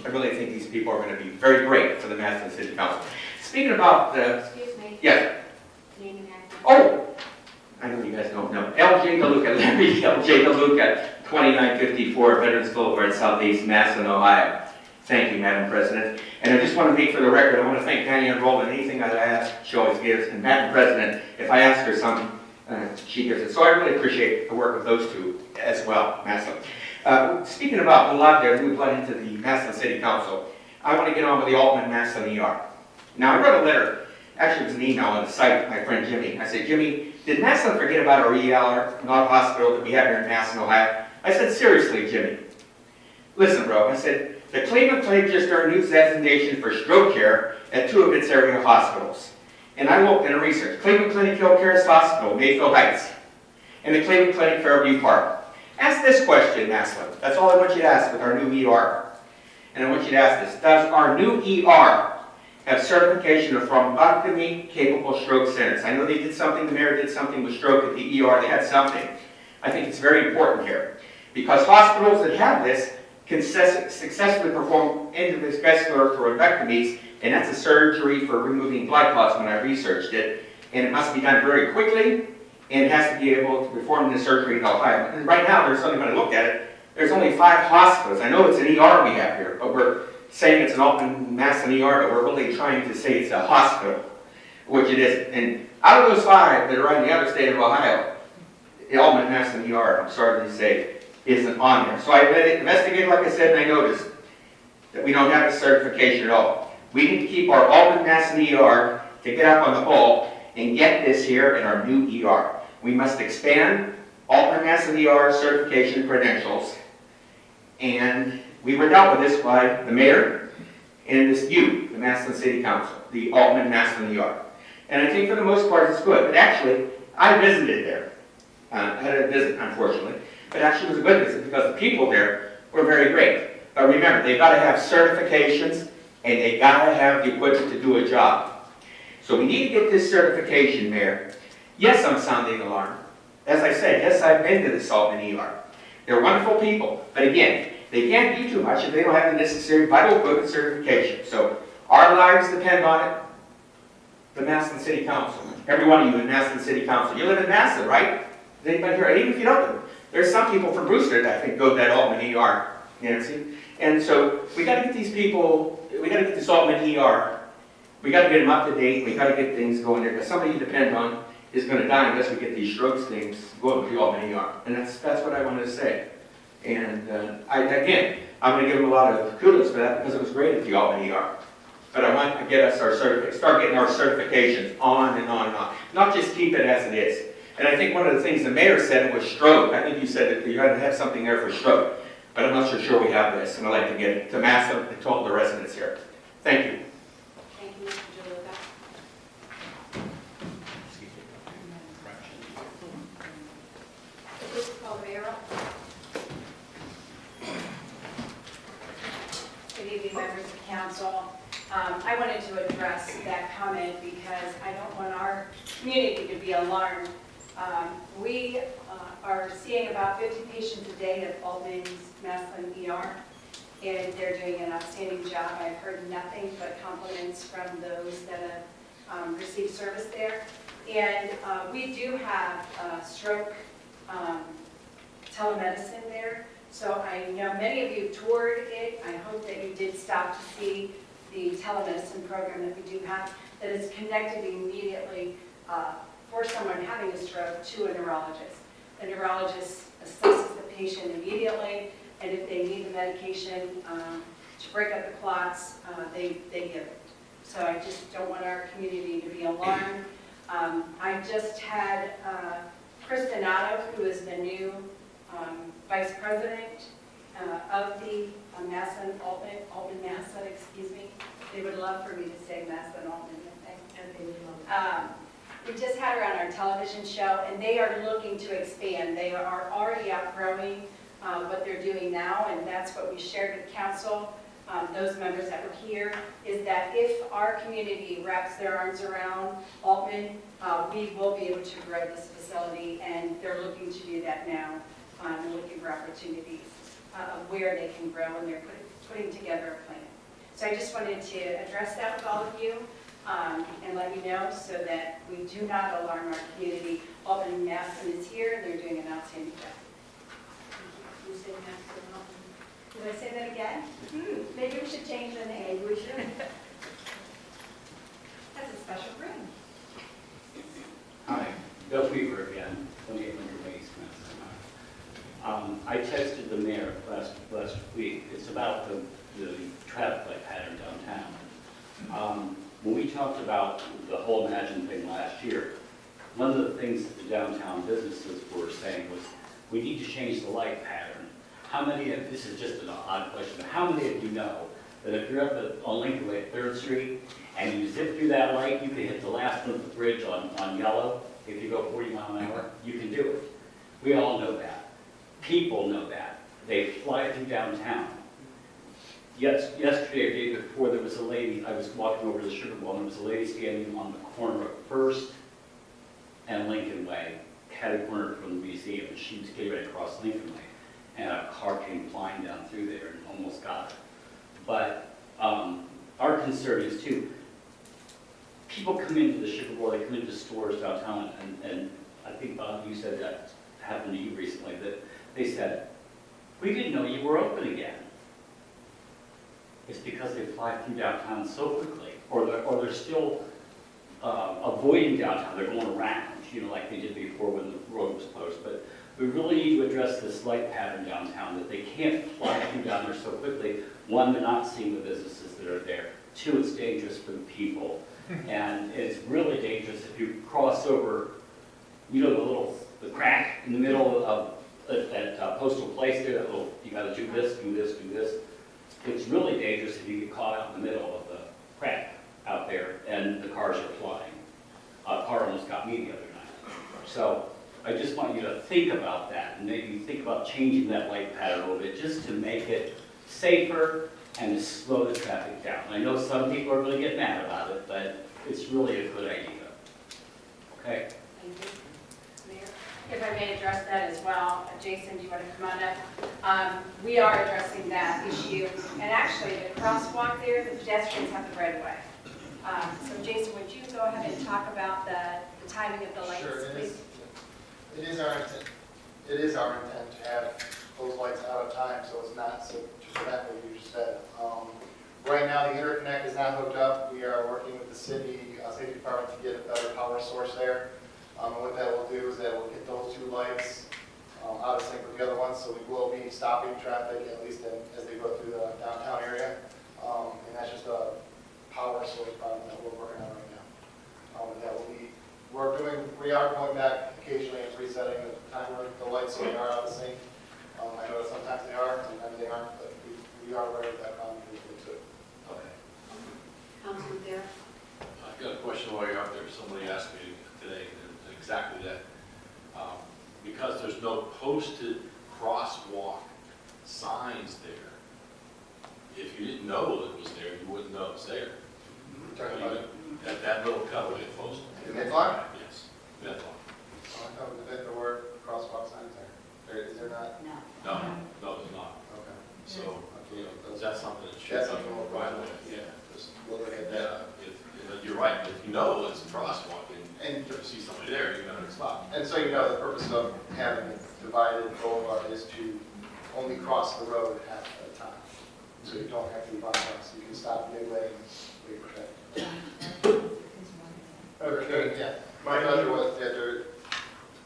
I really think these people are going to be very great for the Masillon City Council. Speaking about the... Excuse me. Yes. Name and address. Oh! I know you guys don't know. LJ DeLuca, Larry LJ DeLuca, 2954 Veterans Boulevard, Southeast Masillon, Ohio. Thank you, Madam President. And I just want to make for the record, I want to thank Diane Rowland. Anything I ask, she always gives. And Madam President, if I ask her something, she gives it. So I really appreciate the work of those two as well, Masillon. Speaking about blood there, new blood into the Masillon City Council, I want to get on with the Altman Masillon ER. Now, I wrote a letter, actually it was an email on the site, my friend Jimmy. I said, Jimmy, did Masillon forget about our ER, not hospital that we have here in Masillon, Ohio? I said, seriously, Jimmy. Listen, bro, I said, the Cleveland Clinic just earned new designation for stroke care at 2 of its area hospitals. And I looked in a research, Cleveland Clinic Hillcare's Hospital, Mayfield Heights, and the Cleveland Clinic Fairview Park. Ask this question, Masillon. That's all I want you to ask with our new ER. And I want you to ask this. Does our new ER have certification of thrombectomy-capable stroke centers? I know they did something, the mayor did something with stroke at the ER. They had something. I think it's very important here. Because hospitals that have this can successfully perform endovascular thrombectomies, and that's a surgery for removing blood clots when I researched it. And it must be done very quickly, and it has to be able to perform the surgery in Ohio. And right now, there's only, when I look at it, there's only 5 hospitals. I know it's an ER we have here, but we're saying it's an Altman Masillon ER, but we're really trying to say it's a hospital, which it isn't. And out of those 5 that are in the other state of Ohio, the Altman Masillon ER, I'm sorry to say, isn't on there. So I investigated, like I said, and I noticed that we don't have a certification at all. We need to keep our Altman Masillon ER to get up on the pole and get this here in our new ER. We must expand Altman Masillon ER certification credentials, and we were dealt with this by the mayor and this the Masillon City Council, the Altman Masillon ER. And I think for the most part it's good. But actually, I visited there. I had a visit, unfortunately. But actually it was a good visit because the people there were very great. But remember, they've got to have certifications and they got to have the equipment to do a job. So we need to get this certification, Mayor. Yes, I'm sounding alarm. As I said, yes, I've been to the Altman ER. They're wonderful people. But again, they can't do too much if they don't have the necessary vital equipment certification. So our lives depend on it. The Masillon City Council. Every one of you in Masillon City Council. You live in Masillon, right? Is anybody here? Even if you don't, there's some people from Brewster that I think go to that Altman ER, Nancy. And so we got to get these people, we got to get this Altman ER, we got to get them up to date, we got to get things going there, because somebody you depend on is going to die unless we get these strokes things going with the Altman ER. And that's what I wanted to say. And again, I'm going to give them a lot of kudos for that because it was great at the Altman ER. But I want to get us start getting our certifications on and on and on. Not just keep it as it is. And I think one of the things the mayor said was stroke. I think you said that you're going to have something there for stroke. But I'm not so sure we have this. And I'd like to get it to Masillon and to all the residents here. Thank you. Thank you, Mr. DeLuca. Please call the mayor up. Good evening, members of council. I wanted to address that comment because I don't want our community to be alarmed. We are seeing about 50 patients a day at Altman's Masillon ER, and they're doing an outstanding job. I've heard nothing but compliments from those that have received service there. And we do have stroke telemedicine there. So I know many of you toured it. I hope that you did stop to see the telemedicine program that we do have that is connected immediately for someone having a stroke to a neurologist. The neurologist assesses the patient immediately, and if they need the medication to break up the clots, they give it. So I just don't want our community to be alarmed. I just had Chris Donato, who is the new vice president of the Masillon, Altman Masillon, excuse me. They would love for me to say Masillon Altman, and they would love it. We just had her on our television show, and they are looking to expand. They are already outgrowing what they're doing now, and that's what we shared with council, those members that were here, is that if our community wraps their arms around Altman, we will be able to grow this facility, and they're looking to do that now, and looking for opportunities where they can grow, and they're putting together a plan. So I just wanted to address that with all of you. And let you know so that we do not alarm our community. Altman Masillon is here, and they're doing an outstanding job. You said Masillon Altman. Did I say that again? Maybe we should change the name. Maybe we should. That's a special room. Hi, Bill Weaver again, 2800 East Masillon. I texted the mayor last week. It's about the traffic light pattern downtown. When we talked about the whole Imagine thing last year, one of the things that the downtown businesses were saying was, we need to change the light pattern. How many of, this is just an odd question, but how many of you know that if you're up on Lincoln Way at 3rd Street and you zip through that light, you can hit the last one of the bridge on yellow? If you go 40 miles an hour, you can do it. We all know that. People know that. They fly through downtown. Yesterday or the day before, there was a lady, I was walking over to the Sugar Bowl, and there was a lady standing on the corner of 1st and Lincoln Way, catty-cornered from the museum, and she was getting ready to cross Lincoln Way, and a car came flying down through there and almost got her. But our concern is, too, people come into the Sugar Bowl, they come into stores downtown, and I think, Bob, you said that happened to you recently, that they said, we didn't know you were open again. It's because they fly through downtown so quickly, or they're still avoiding downtown. They're going around, like they did before when the road was closed. But we really need to address this light pattern downtown, that they can't fly through down there so quickly. One, they're not seeing the businesses that are there. Two, it's dangerous for the people. And it's really dangerous if you cross over, the crack in the middle of that Postal Place there, that little, you gotta do this, do this, do this. It's really dangerous if you get caught out in the middle of the crack out there and the cars are flying. A car almost got me the other night. So I just want you to think about that and maybe think about changing that light pattern a little bit just to make it safer and to slow the traffic down. I know some people are going to get mad about it, but it's really a good idea. Okay? Thank you. Mayor, if I may address that as well. Jason, do you want to come on up? We are addressing that issue. And actually, the crosswalk there, the pedestrians have the right of way. So Jason, would you go ahead and talk about the timing of the lights, Sure, please? it is our intent. It is our intent to have those lights out of time, so it's not so to prevent what you just said. Right now, the interconnect is not hooked up. We are working with the safety department to get a better power source there. And what that will do is that we'll get those two lights out of sync with the other ones, so we will be stopping traffic, at least as they go through the downtown area. And that's just a power source problem that we're working on right now. That will be, we are going back occasionally and resetting the timer, the lights, so they are out of sync. I know that sometimes they are, sometimes they aren't, but we are aware of that problem. Okay. Councilman Dare? I've got a question while you're out there. Somebody asked me today exactly that. Because there's no posted crosswalk signs there, if you didn't know it was there, you wouldn't know it's there. Talking about it? That little cutaway posted. In Midlock? Yes, Midlock. I thought there were crosswalk signs there. Is there not? No. No, there's not. Okay. So, Okay, those That's something we'll Right, probably, yeah. we'll look at that. Yeah, you're right, if you know it's a crosswalk and And, you see somebody there, you're gonna stop. and so you know, the purpose of having a divided boulevard is to only cross the road half at a time. So you don't have to be bypassed, you can stop midway and wait for traffic. Okay, Yeah. My Other was, yeah, there,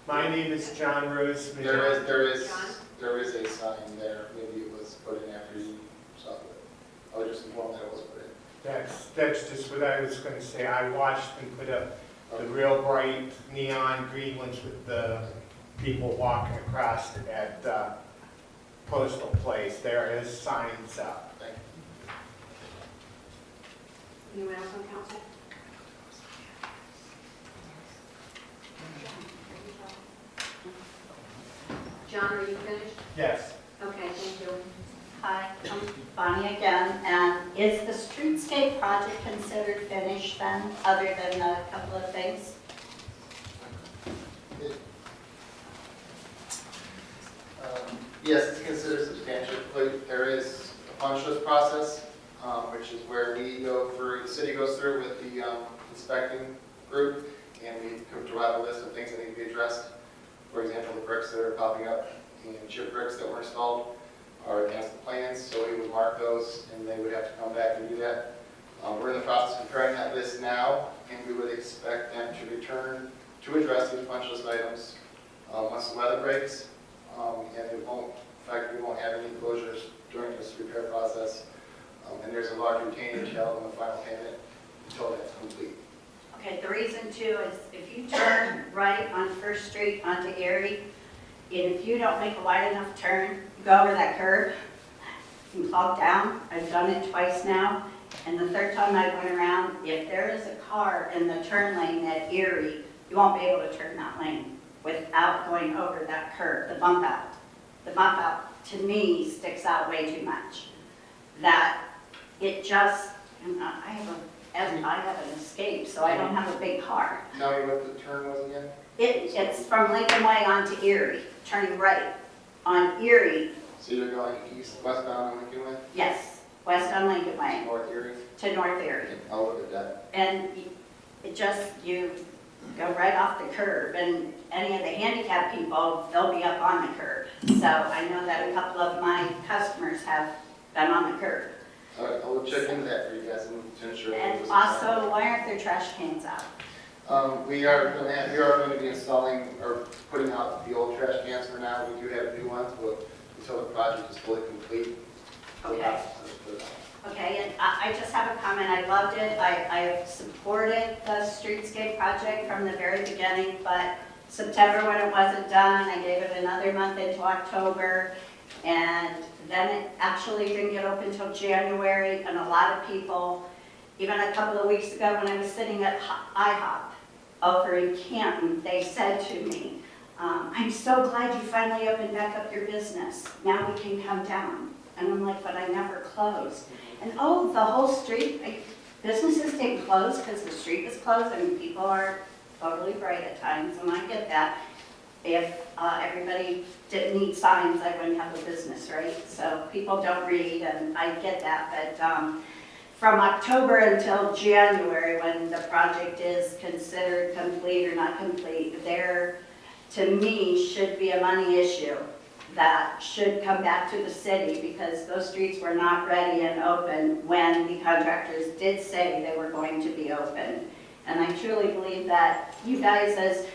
my name is John Rose. John? there is a sign there, maybe it was put in after you saw it. I was just informed that it was put in. That's just what I was gonna say. I watched them put up the real bright neon green ones with the people walking across at Postal Place. There is signs up. Thank you. Anyone else on council? John, are you finished? Yes. Okay, thank you. Hi, I'm Bonnie again, and is the streetscape project considered finished then, other than a couple of things? Yes, it's considered substantial. There is a punch list process, which is where we go through, the city goes through with the inspecting group, and we come to have a list of things that need to be addressed. For example, the bricks that are popping up and chip bricks that were installed are against the plans, so we would mark those, and they would have to come back and do that. We're in the process of preparing that list now, and we would expect them to return to address these punch list items once the weather breaks. And it won't, in fact, we won't have any closures during this repair process. And there's a large retainage held on the final payment until that's complete. Okay, the reason too is if you turn right on First Street onto Erie, and if you don't make a wide enough turn, you go over that curb, you clog down. I've done it twice now. And the third time I went around, if there is a car in the turn lane at Erie, you won't be able to turn that lane without going over that curb, the bump out. The bump out, to me, sticks out way too much. That it just, and I have an Escape, so I don't have a big car. Now you know what the turn was again? It's from Lincoln Way onto Erie, turning right on Erie, So you're going westbound on Lincoln Way, yes, west on Lincoln Way North Erie? to North Erie. I'll look at that. And it just, you go right off the curb, and any of the handicapped people, they'll be up on the curb. So I know that a couple of my customers have been on the curb. All right, I will check into that for you guys and to ensure. that it And was also, why aren't there trash cans out? We are going to be installing or putting out the old trash cans for now. We do have new ones, but until the project is fully complete. we'll Okay. have to put it out. Okay, and I just have a comment, I loved it, I have supported the streetscape project from the very beginning, but September when it wasn't done, I gave it another month into October, and then it actually didn't get open until January, and a lot of people, even a couple of weeks ago when I was sitting at IHOP over in Canton, they said to me, I'm so glad you finally opened back up your business, now we can come down. And I'm like, but I never closed. And oh, the whole street, businesses didn't close because the street was closed. I mean, people are totally bright at times, and I get that. If everybody didn't need signs, I wouldn't have a business, right? So people don't read, and I get that. But from October until January, when the project is considered complete or not complete, there, to me, should be a money issue that should come back to the city, because those streets were not ready and open when the contractors did say they were going to be open. And I truly believe that you guys as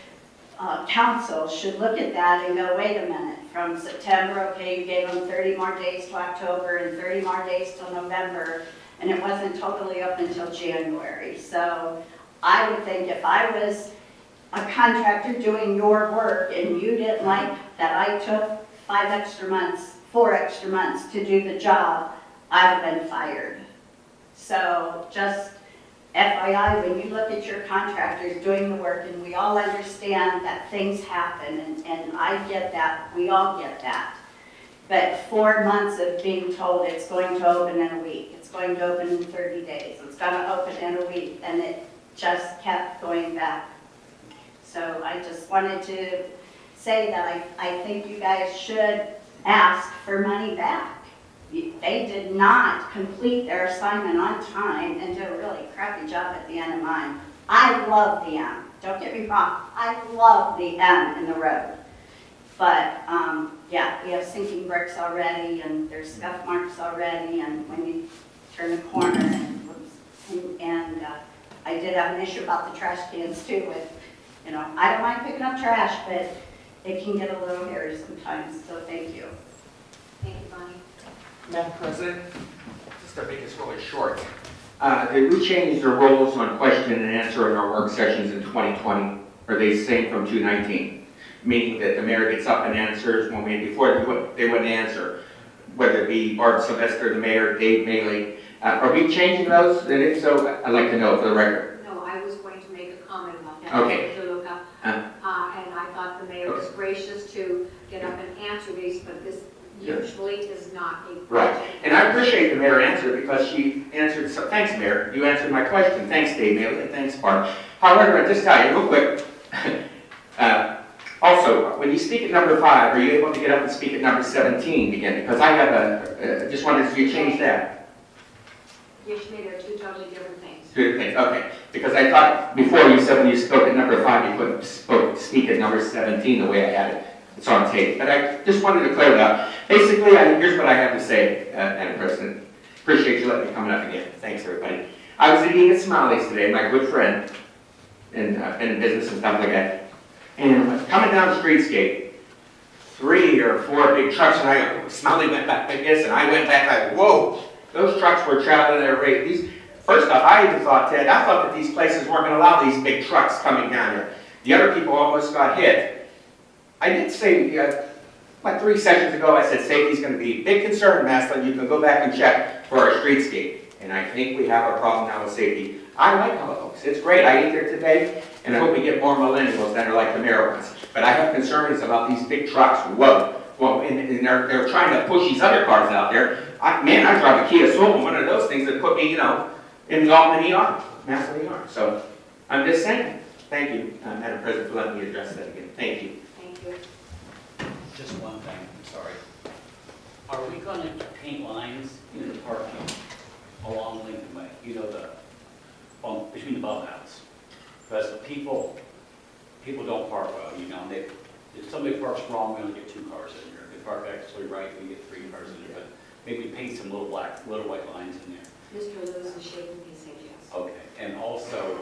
council should look at that and go, wait a minute, from September, okay, you gave them 30 more days to October and 30 more days till November, and it wasn't totally open until January. So I would think if I was a contractor doing your work and you didn't like that I took 4 extra months to do the job, I would have been fired. So just FYI, when you look at your contractors doing the work, and we all understand that things happen, and I get that, we all get that. But 4 months of being told it's going to open in a week, it's going to open in 30 days, it's going to open in a week, and it just kept going back. So I just wanted to say that I think you guys should ask for money back They did not complete their assignment on time and did a really crappy job at the end of mine. I love the M. Don't get me wrong. I love the M in the road. But, yeah, we have sinking bricks already, and there's scuff marks already, and when you turn the corner, and I did have an issue about the trash cans too with, you know, I don't mind picking up trash, but it can get a little hairy sometimes, so thank you. Thank you, Bonnie. Madam President, just to make this really short, did we change the roles on question and answer in our work sessions in 2020? Are they the same from 2019? Meaning that the mayor gets up and answers when before they wouldn't answer, whether it be Barb Sylvester, the mayor, Dave Maley. Are we changing those? And if so, I'd like to know for the record. No, I was going to make a comment about that. Okay. Mr. Luca. And I thought the mayor was gracious to get up and answer these, but this usually is not a Right, project. and I appreciate the mayor answer because she answered, so thanks Mayor, you answered my question. Thanks Dave Maley, and thanks Barb. However, I just tell you real quick, also, when you speak at number 5, are you able to get up and speak at number 17 again? Because I have just wanted to change that. Usually they're two totally different things. Two things, okay. Because I thought before you said when you spoke at number 5, you couldn't speak at number 17 the way I had it. It's on tape. But I just wanted to clear it up. Basically, here's what I have to say, Madam President. Appreciate you letting me come up again. Thanks, everybody. I was eating at Omally's today, my good friend, and been in business and stuff like that. And coming down the streetscape, 3 or 4 big trucks, and Omally went back like this, and I went back like, whoa! Those trucks were traveling at a rate. First off, I even thought, Ted, I thought that these places weren't going to allow these big trucks coming down here. The other people almost got hit. I did say, like 3 sessions ago, I said safety's going to be a big concern in Masillon. You can go back and check for our streetscape. And I think we have a problem now with safety. I like how it looks. It's great. I ate there today, and I hope we get more millennials that are like the mayor ones. But I have concerns about these big trucks. Whoa. Well, and they're trying to push these other cars out there. I drive a Kia Soul, one of those things that put me, in the Omally ER, Masillon ER. So I'm just saying. Thank you, Madam President, for letting me address that again. Thank you. Thank you. Just one thing, I'm sorry. Are we going to paint lines in the parking along Lincoln Way? You know, between the bump outs? Because the people don't park well, if somebody parks wrong, we only get 2 cars in here. If they park actually right, we get 3 cars in there. But maybe paint some little white lines in there. Mr. Lewis is shaking his head yes. Okay, and also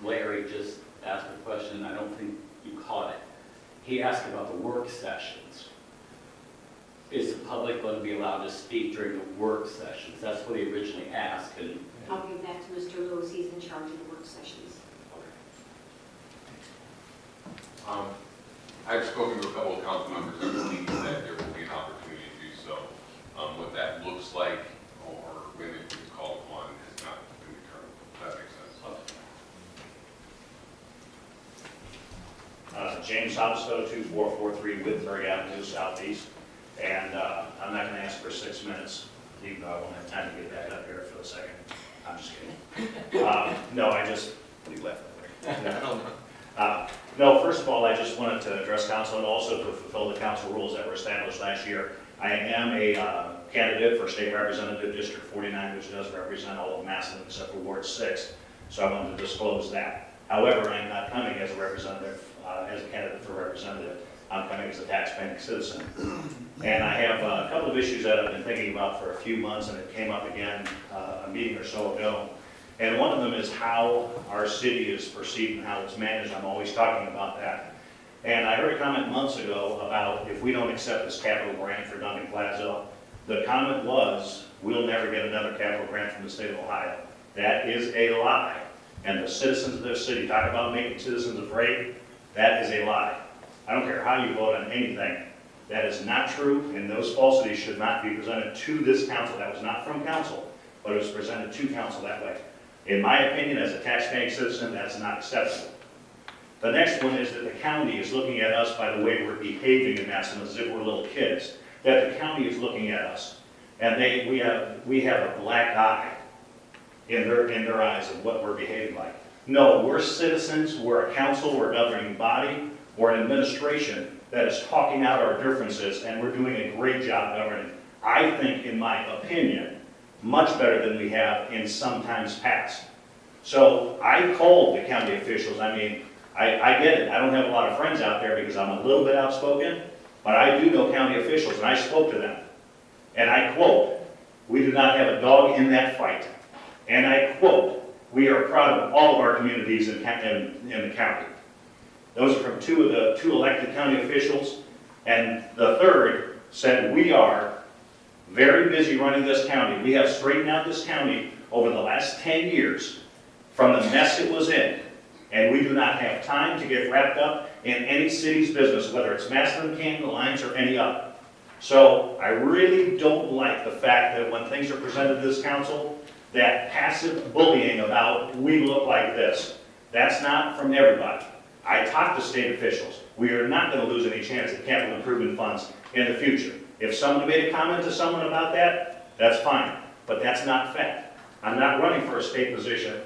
Larry just asked a question, I don't think you caught it. He asked about the work sessions. Is the public going to be allowed to speak during the work sessions? That's what he originally asked. And I'll give that to Mr. Lewis. He's in charge of the work sessions. I've spoken to a couple of council members who believe that there will be an opportunity to do so. What that looks like or when it is called upon has not been determined. That makes sense. James Hobstow, 2443 Whitburg Avenue, Southeast. And I'm not going to ask for 6 minutes. I won't have time to get back up here for a second. I'm just kidding. No, you left that. No, first of all, I just wanted to address council and also to fulfill the council rules that were established last year. I am a candidate for state representative District 49, which does represent all of Masillon except for Ward 6. So I wanted to disclose that. However, I am not coming as a representative, as a candidate for representative. I'm coming as a taxpaying citizen. And I have a couple of issues that I've been thinking about for a few months, and it came up again a meeting or so ago. And one of them is how our city is perceived and how it's managed. I'm always talking about that. And I heard a comment months ago about if we don't accept this capital grant for Duncan Plaza, the comment was, we'll never get another capital grant from the state of Ohio. That is a lie. And the citizens of this city, talk about making citizens afraid, that is a lie. I don't care how you vote on anything. That is not true, and those falsities should not be presented to this council. That was not from council, but it was presented to council that way. In my opinion, as a taxpaying citizen, that's not acceptable. The next one is that the county is looking at us by the way we're behaving in Masillon as if we're little kids. That the county is looking at us, and we have a black eye in their eyes of what we're behaving like. No, we're citizens, we're a council, we're a governing body, we're an administration that is talking out our differences, and we're doing a great job governing I think, in my opinion, much better than we have in some times past. So I called the county officials. I mean, I get it. I don't have a lot of friends out there because I'm a little bit outspoken, but I do know county officials, and I spoke to them. And I quote, "We do not have a dog in that fight." And I quote, "We are proud of all of our communities in the county." Those are from two elected county officials. And the third said, "We are very busy running this county. We have straightened out this county over the last 10 years from the mess it was in. And we do not have time to get wrapped up in any city's business, whether it's Masillon, Canton, Alliance, or any other." So I really don't like the fact that when things are presented to this council, that passive bullying about, "we look like this." That's not from everybody. I talked to state officials. We are not going to lose any chance at capital improvement funds in the future. If someone made a comment to someone about that, that's fine, but that's not fact. I'm not running for a state position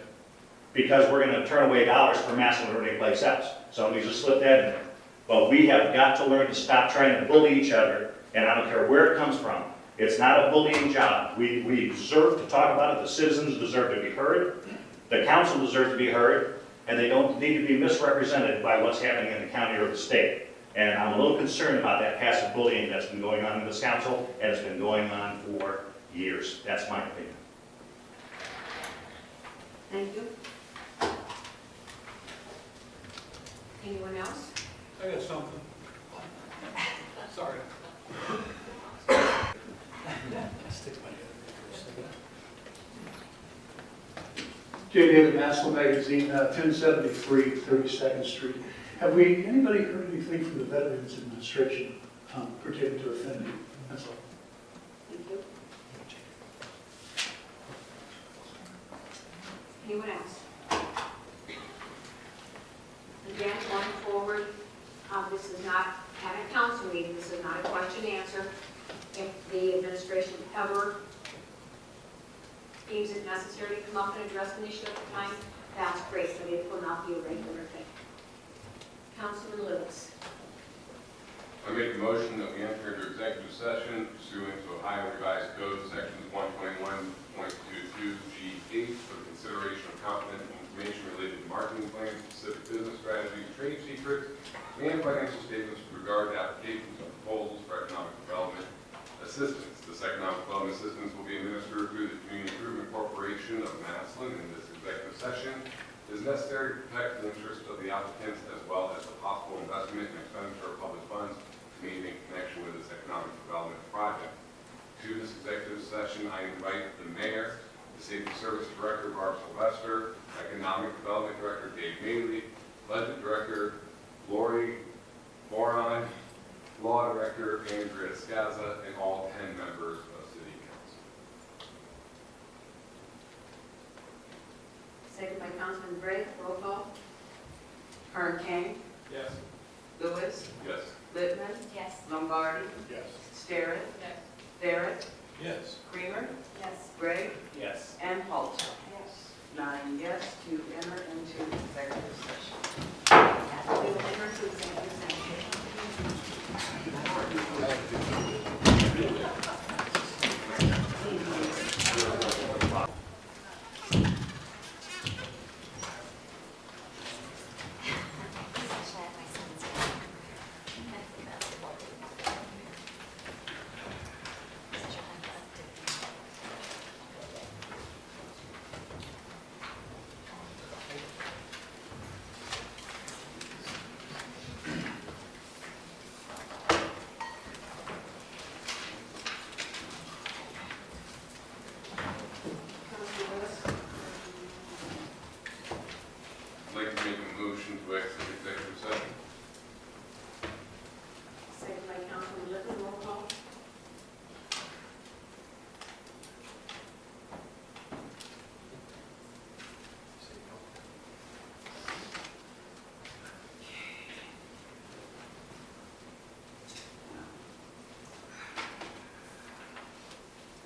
because we're going to turn away dollars from Masillon or any place else. So let me just slip that in there. But we have got to learn to stop trying to bully each other, and I don't care where it comes from. It's not a bullying job. We deserve to talk about it. The citizens deserve to be heard. The council deserves to be heard, and they don't need to be misrepresented by what's happening in the county or the state. And I'm a little concerned about that passive bullying that's been going on in this council, and it's been going on for years. That's my opinion. Thank you. Anyone else? I got something. Sorry. Jay David, Masillon Magazine, 1073 32nd Street. Have we, anybody heard anything from the Veterans Administration pertaining to offending? That's all. Thank you. Anyone else? Again, going forward, this is not at a council meeting, this is not a question and answer. If the administration ever deems it necessary to come up and address an issue at the time, that's great, but it will not be a regular thing. Councilman Lewis. I make a motion that we enter into executive session pursuant to Ohio Revised Code, sections 121.22G8 for the consideration of confidential information related to marketing plans, specific business strategies, trade secrets, and financial statements with regard to applications and proposals for economic development assistance. This economic development assistance will be administered through the Community Improvement Corporation of Masillon, and this executive session is necessary to protect the interests of the applicants as well as the possible investment and expenditure of public funds made in connection with this economic development project. To this executive session, I invite the mayor, the Safety Service Director, Barb Sylvester, Economic Development Director, Dave Maley, Budget Director, Lori Moron, Law Director, Andrea Scaza, and all 10 members of City Council. Second by Councilman Gray, roll call. Kern King, Yes. Lewis, Yes. Littman, Yes. Lombardi, Yes. Sterrett, Yes. Barrett, Yes. Creamer, Yes. Gray, Yes. and Holt. Yes. 9 yes to enter into executive session. We will enter into executive session. Councilman Lewis. I'd like to make a motion to exit executive session. Second by Councilman Littman, roll call.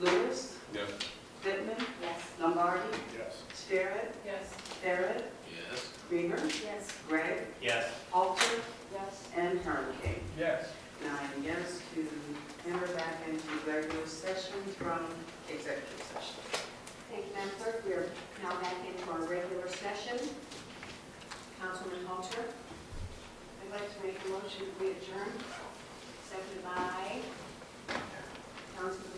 Lewis, Yes. Littman, Yes. Lombardi, Yes. Sterrett, Yes. Barrett, Yes. Creamer, Yes. Gray, Yes. Halter, Yes. and Kern King. Yes. 9 yes to enter back into regular session. Councilman Halter, I'd like to make a motion that we adjourn. seconded by Councilman